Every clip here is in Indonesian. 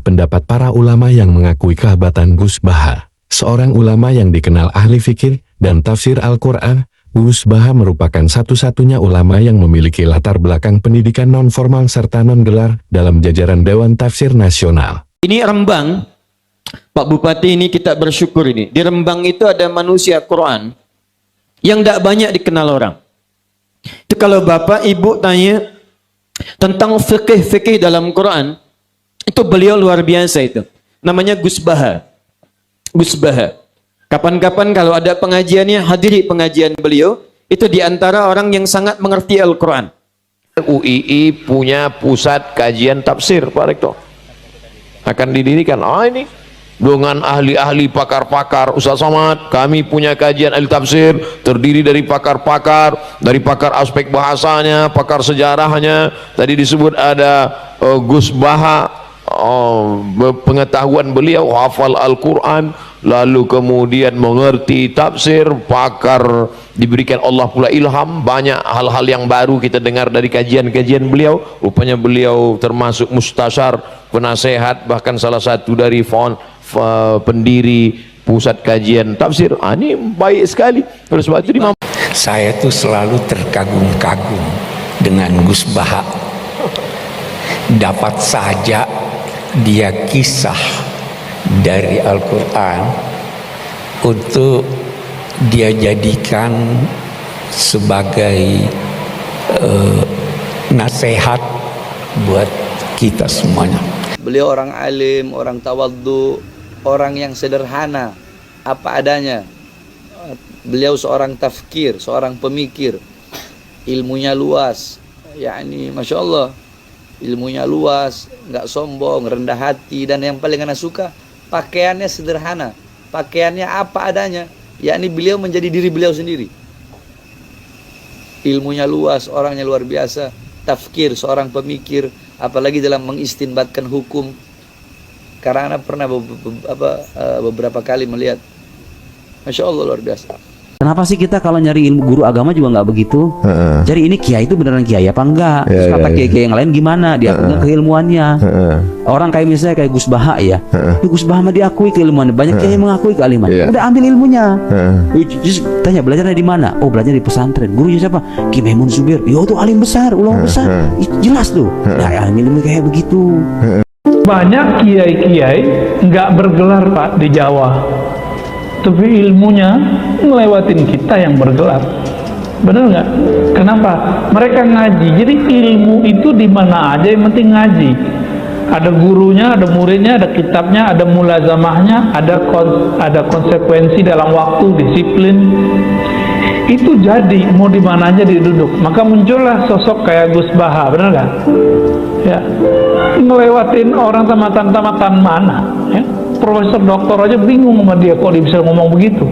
pendapat para ulama yang mengakui kehebatan Gus Baha. Seorang ulama yang dikenal ahli fikih dan tafsir Al-Quran, Gus Baha merupakan satu-satunya ulama yang memiliki latar belakang pendidikan non-formal serta non-gelar dalam jajaran Dewan Tafsir Nasional. Ini Rembang, Pak Bupati, ini kita bersyukur ini. Di Rembang itu ada manusia Quran yang tidak banyak dikenal orang. Itu kalau Bapak Ibu tanya tentang fikih dalam Quran, itu beliau luar biasa itu. Namanya Gus Baha. Gus Baha. Kapan-kapan kalau ada pengajiannya, hadiri pengajian beliau. Itu diantara orang yang sangat mengerti Al-Quran. UII punya pusat kajian tafsir, Pak Rektor. Akan didirikan. Ini dengan ahli-ahli pakar-pakar. Ustaz Somad, kami punya kajian ahli tafsir terdiri dari pakar-pakar, dari pakar aspek bahasanya, pakar sejarahnya. Tadi disebut ada Gus Baha, pengetahuan beliau hafal Al-Quran, lalu kemudian mengerti tafsir, pakar, diberikan Allah pula ilham. Banyak hal-hal yang baru kita dengar dari kajian-kajian beliau. Rupanya beliau termasuk mustasyar, penasehat, bahkan salah satu dari pendiri pusat kajian tafsir. Ini baik sekali. Oleh sebab itu saya tuh selalu terkagum-kagum dengan Gus Baha. Dapat saja dia kisah dari Al-Quran untuk dia jadikan sebagai nasihat buat kita semuanya. Beliau orang alim, orang tawadhu, orang yang sederhana, apa adanya. Beliau seorang tafkir, seorang pemikir, ilmunya luas, yakni Masya Allah, ilmunya luas, nggak sombong, rendah hati, dan yang paling anak suka, pakaiannya sederhana, pakaiannya apa adanya, yakni beliau menjadi diri beliau sendiri. Ilmunya luas, orangnya luar biasa, tafkir, seorang pemikir, apalagi dalam mengistinbatkan hukum. Karena pernah beberapa kali melihat, Masya Allah, luar biasa. Kenapa sih kita kalau nyari ilmu guru agama juga nggak begitu? Jadi ini kiai itu beneran kiai apa enggak? Terus kata kiai-kiai yang lain gimana? Diakui keilmuannya. Orang kayak misalnya kayak Gus Baha ya, Gus Baha mah diakui keilmuannya. Banyak kiai yang mengakui kealiman. Udah ambil ilmunya. Terus tanya belajarnya di mana? Oh, belajar di pesantren. Gurunya siapa? Ki Maimun Subir. Yo tuh alim besar, ulama besar. Jelas tuh. Nah, ilmu kayak begitu. Banyak kiai-kiai nggak bergelar, Pak, di Jawa, tapi ilmunya ngelewatin kita yang bergelar. Benar nggak? Kenapa? Mereka ngaji. Jadi ilmu itu di mana aja, yang penting ngaji. Ada gurunya, ada muridnya, ada kitabnya, ada mulazamahnya, ada konsekuensi dalam waktu, disiplin. Itu jadi mau di mana aja diduduk. Maka muncullah sosok kayak Gus Baha, benar nggak? Ya, ngelewatin orang tamatan mana? Ya, profesor doktor aja bingung sama dia kok dia bisa ngomong begitu.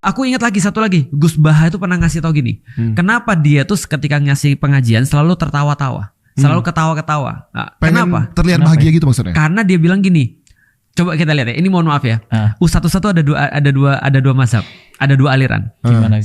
Aku ingat lagi satu lagi, Gus Baha itu pernah ngasih tau gini, kenapa dia tuh ketika ngasih pengajian selalu tertawa-tawa, selalu ketawa-ketawa. Nah, kenapa? Terlihat bahagia gitu maksudnya? Karena dia bilang gini, coba kita lihat ya, ini mohon maaf ya, Ustadz satu ada dua mazhab, ada dua aliran.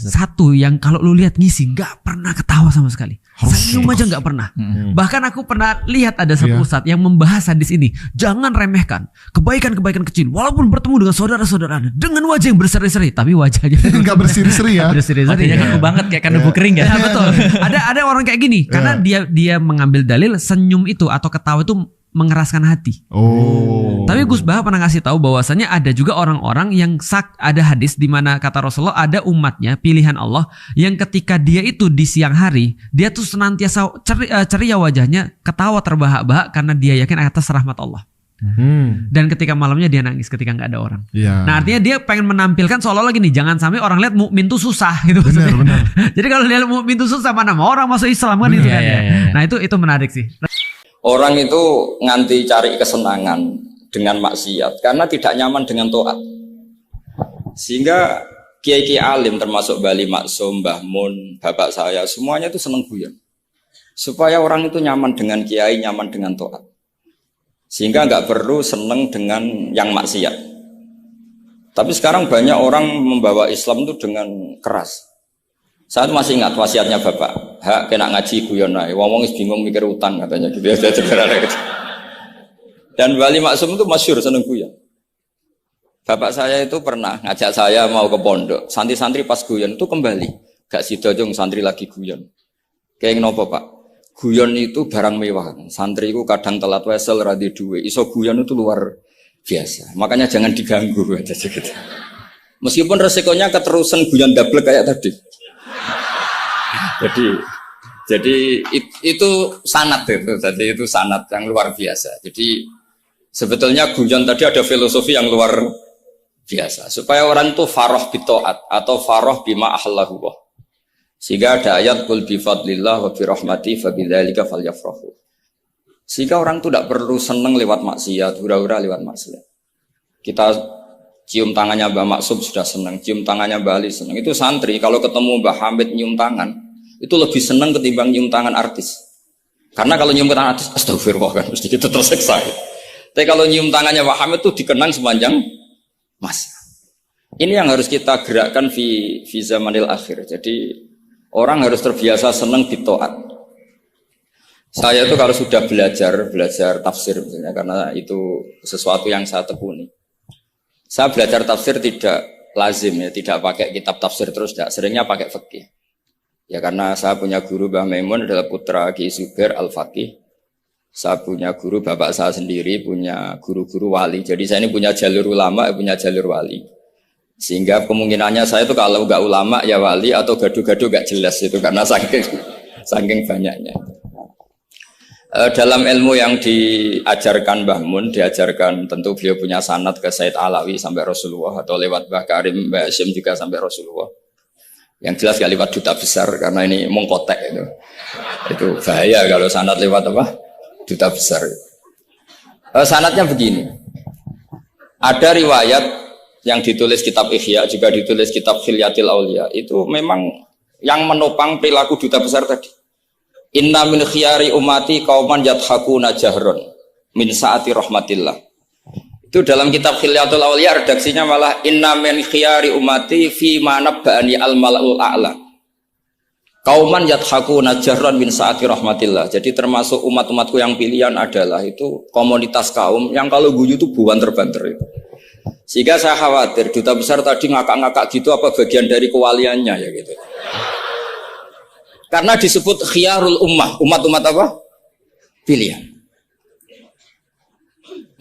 Satu yang kalau lu lihat ngisi nggak pernah ketawa sama sekali, senyum aja nggak pernah. Bahkan aku pernah lihat ada satu ustadz yang membahas hadis ini, jangan remehkan kebaikan-kebaikan kecil, walaupun bertemu dengan saudara-saudara dengan wajah yang berseri-seri, tapi wajahnya nggak berseri-seri ya, wajahnya kaku banget kayak kanebo kering ya. Betul. Ada orang kayak gini, karena dia mengambil dalil senyum itu atau ketawa itu mengeraskan hati. Tapi Gus Baha pernah ngasih tahu bahwasanya ada juga orang-orang yang ada hadis di mana kata Rasulullah ada umatnya pilihan Allah yang ketika dia itu di siang hari dia tuh senantiasa ceria wajahnya, ketawa terbahak-bahak karena dia yakin atas rahmat Allah. Dan ketika malamnya dia nangis ketika nggak ada orang. Nah artinya dia pengen menampilkan seolah-olah gini, jangan sampai orang lihat mukmin tuh susah gitu. Benar. Jadi kalau dia lihat mukmin tuh susah, mana mau orang masuk Islam kan itu kan. Nah itu menarik sih. Orang itu nganti cari kesenangan dengan maksiat karena tidak nyaman dengan taat. Sehingga kiai-kiai alim termasuk Bali Maksum, Mbah Mun, bapak saya, semuanya itu seneng guyon. Supaya orang itu nyaman dengan kiai, nyaman dengan taat. Sehingga nggak perlu seneng dengan yang maksiat. Tapi sekarang banyak orang membawa Islam itu dengan keras. Saya masih ingat wasiatnya bapak, hak kena ngaji guyon ae. Wong-wong bingung mikir utang katanya gitu ya. Dan Wali Maksum itu masyhur seneng guyon. Bapak saya itu pernah ngajak saya mau ke pondok. Santri-santri pas guyon itu kembali. Gak sida jong santri lagi guyon. Kayak nopo Pak? Guyon itu barang mewah. Santri itu kadang telat wesel radhi duwe. Iso guyon itu luar biasa. Makanya jangan diganggu aja gitu. Meskipun resikonya keterusan guyon double kayak tadi. Jadi itu sanad itu. Jadi itu sanad yang luar biasa. Jadi sebetulnya guyon tadi ada filosofi yang luar biasa. Supaya orang itu faroh bitoat atau faroh bima ahlahu. Sehingga ada ayat qul bi fadlillah wa bi rahmati fa bidzalika falyafrahu. Sehingga orang itu tidak perlu seneng lewat maksiat, hura-hura lewat maksiat. Kita cium tangannya Mbah Maksum sudah senang, cium tangannya Mbah Ali senang. Itu santri kalau ketemu Mbah Hamid nyium tangan, itu lebih senang ketimbang nyium tangan artis. Karena kalau nyium tangan artis, astagfirullah kan mesti kita tersiksa. Tapi kalau nyium tangannya Mbah Hamid itu dikenang sepanjang masa. Ini yang harus kita gerakkan fi zamanil akhir. Jadi orang harus terbiasa senang bitoat. Saya itu kalau sudah belajar tafsir misalnya, karena itu sesuatu yang saya tekuni. Saya belajar tafsir tidak lazim ya, tidak pakai kitab tafsir terus, tidak. Seringnya pakai fikih. Ya karena saya punya guru Mbah Maimun adalah putra Ki Zubair Al-Faqih. Saya punya guru bapak saya sendiri, punya guru-guru wali. Jadi saya ini punya jalur ulama, punya jalur wali. Sehingga kemungkinannya saya itu kalau nggak ulama ya wali atau gaduh-gaduh nggak jelas itu karena saking banyaknya. Dalam ilmu yang diajarkan Mbah Mun, diajarkan tentu beliau punya sanad ke Said Alawi sampai Rasulullah atau lewat Mbah Karim, Mbah Hashim juga sampai Rasulullah. Yang jelas gak lewat duta besar karena ini mengkotek itu. Itu bahaya kalau sanad lewat apa? Duta besar. Sanadnya begini. Ada riwayat yang ditulis kitab Ihya, juga ditulis kitab Khilyatil Aulia. Itu memang yang menopang perilaku duta besar tadi. Inna min khiyari umati kauman yadhakuna jahron min saati rahmatillah. Itu dalam kitab Khilyatul Aulia redaksinya malah inna min khiyari umati fi ma nabba'ani al-mala'ul a'la. Kauman yadhakuna jahron min saati rahmatillah. Jadi termasuk umat-umatku yang pilihan adalah itu komunitas kaum yang kalau guyu itu buan terbanter itu. Sehingga saya khawatir duta besar tadi ngakak-ngakak gitu apa bagian dari kewaliannya ya gitu. Karena disebut khiyarul ummah, umat-umat apa? Pilihan.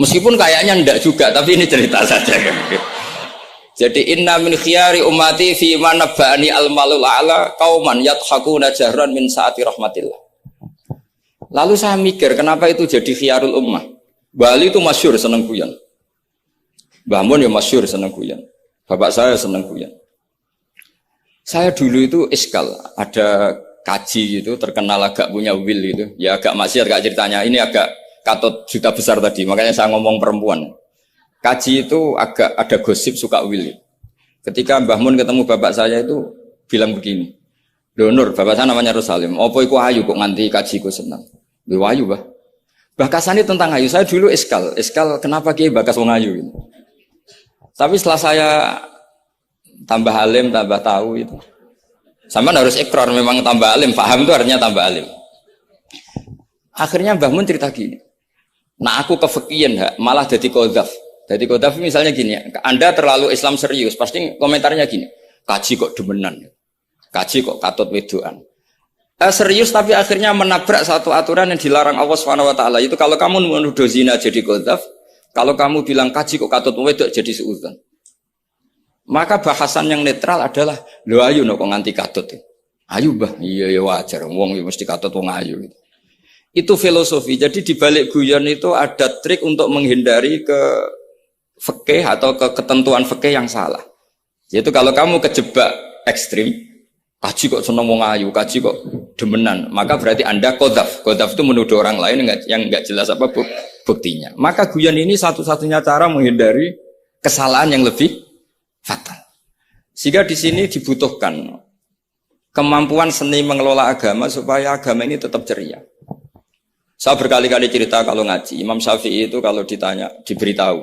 Meskipun kayaknya enggak juga, tapi ini cerita saja kan. Jadi inna min khiyari ummati fi man nabba'ani al-malul a'la qauman yadhakuna jahran min saati rahmatillah. Lalu saya mikir, kenapa itu jadi khiyarul ummah? Bali itu masyhur seneng guyon. Mbah Mun ya masyhur seneng guyon. Bapak saya seneng guyon. Saya dulu itu iskal, ada kaji gitu, terkenal agak punya will gitu. Ya agak maksiat gak ceritanya. Ini agak katut juta besar tadi, makanya saya ngomong perempuan. Kaji itu agak ada gosip suka will. Ketika Mbah Mun ketemu bapak saya itu bilang begini, "Lho Nur, bapak saya namanya Rosalim. Apa iku ayu kok nganti kajiku senang?" "Lho ayu, Mbah." Bahasane tentang ayu. Saya dulu iskal kenapa Kiai bakas wong ayu gitu. Tapi setelah saya tambah alim, tambah tahu itu. Sama harus ikrar memang tambah alim, paham itu artinya tambah alim. Akhirnya Mbah Mun cerita gini. Nah aku kefikian malah jadi qadzaf. Jadi qadzaf misalnya gini, Anda terlalu Islam serius, pasti komentarnya gini. Kaji kok demenan. Kaji kok katut wedoan. Serius tapi akhirnya menabrak satu aturan yang dilarang Allah SWT. Itu kalau kamu menuduh zina jadi qadzaf, kalau kamu bilang kaji kok katut wedok jadi suudzon. Maka bahasan yang netral adalah lho ayu kok nganti katut. Ayu Mbah, iya ya wajar wong mesti katut wong ayu gitu. Itu filosofi. Jadi di balik guyon itu ada trik untuk menghindari ke fikih atau ke ketentuan fikih yang salah. Yaitu kalau kamu kejebak ekstrim, kaji kok seneng wong ayu, kaji kok demenan, maka berarti Anda qadzaf. Qadzaf itu menuduh orang lain yang enggak jelas apa buktinya. Maka guyon ini satu-satunya cara menghindari kesalahan yang lebih fatal. Sehingga di sini dibutuhkan kemampuan seni mengelola agama supaya agama ini tetap ceria. Saya berkali-kali cerita kalau ngaji, Imam Syafi'i itu kalau ditanya, diberitahu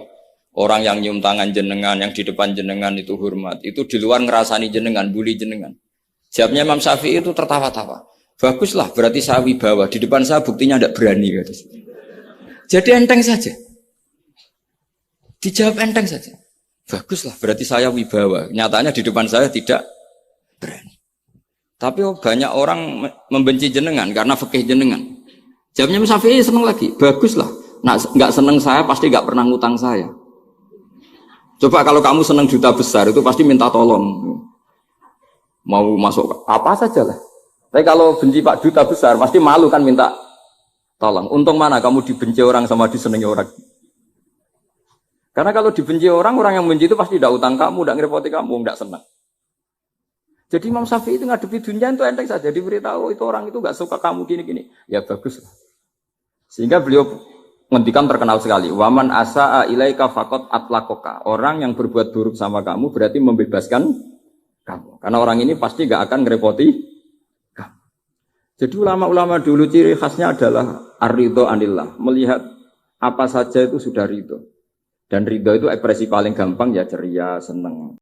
orang yang nyium tangan jenengan, yang di depan jenengan itu hormat, itu di luar ngerasani jenengan, bully jenengan. Jawabnya Imam Syafi'i itu tertawa-tawa. Baguslah, berarti saya wibawa, di depan saya buktinya tidak berani. Gitu. Jadi enteng saja. Dijawab enteng saja. Baguslah, berarti saya wibawa. Nyatanya di depan saya tidak berani. Tapi banyak orang membenci jenengan karena fikih jenengan. Jawabnya Imam Syafi'i seneng lagi. Baguslah. Nah, nggak seneng saya pasti nggak pernah ngutang saya. Coba kalau kamu seneng juta besar itu pasti minta tolong. Mau masuk apa saja lah. Tapi kalau benci Pak Duta besar pasti malu kan minta tolong. Untung mana kamu dibenci orang sama disenangi orang. Karena kalau dibenci orang yang benci itu pasti tidak utang kamu, tidak ngerepoti kamu, tidak senang. Jadi Imam Syafi'i itu ngadepi dunia itu enteng saja. Diberitahu itu orang itu nggak suka kamu gini-gini. Ya bagus lah. Sehingga beliau ngendikan terkenal sekali. Waman asa'a ilaika faqad atlaqaka. Orang yang berbuat buruk sama kamu berarti membebaskan kamu. Karena orang ini pasti nggak akan ngerepoti kamu. Jadi ulama-ulama dulu ciri khasnya adalah ar-ridho anillah. Melihat apa saja itu sudah ridho. Dan ridho itu ekspresi paling gampang ya ceria, seneng.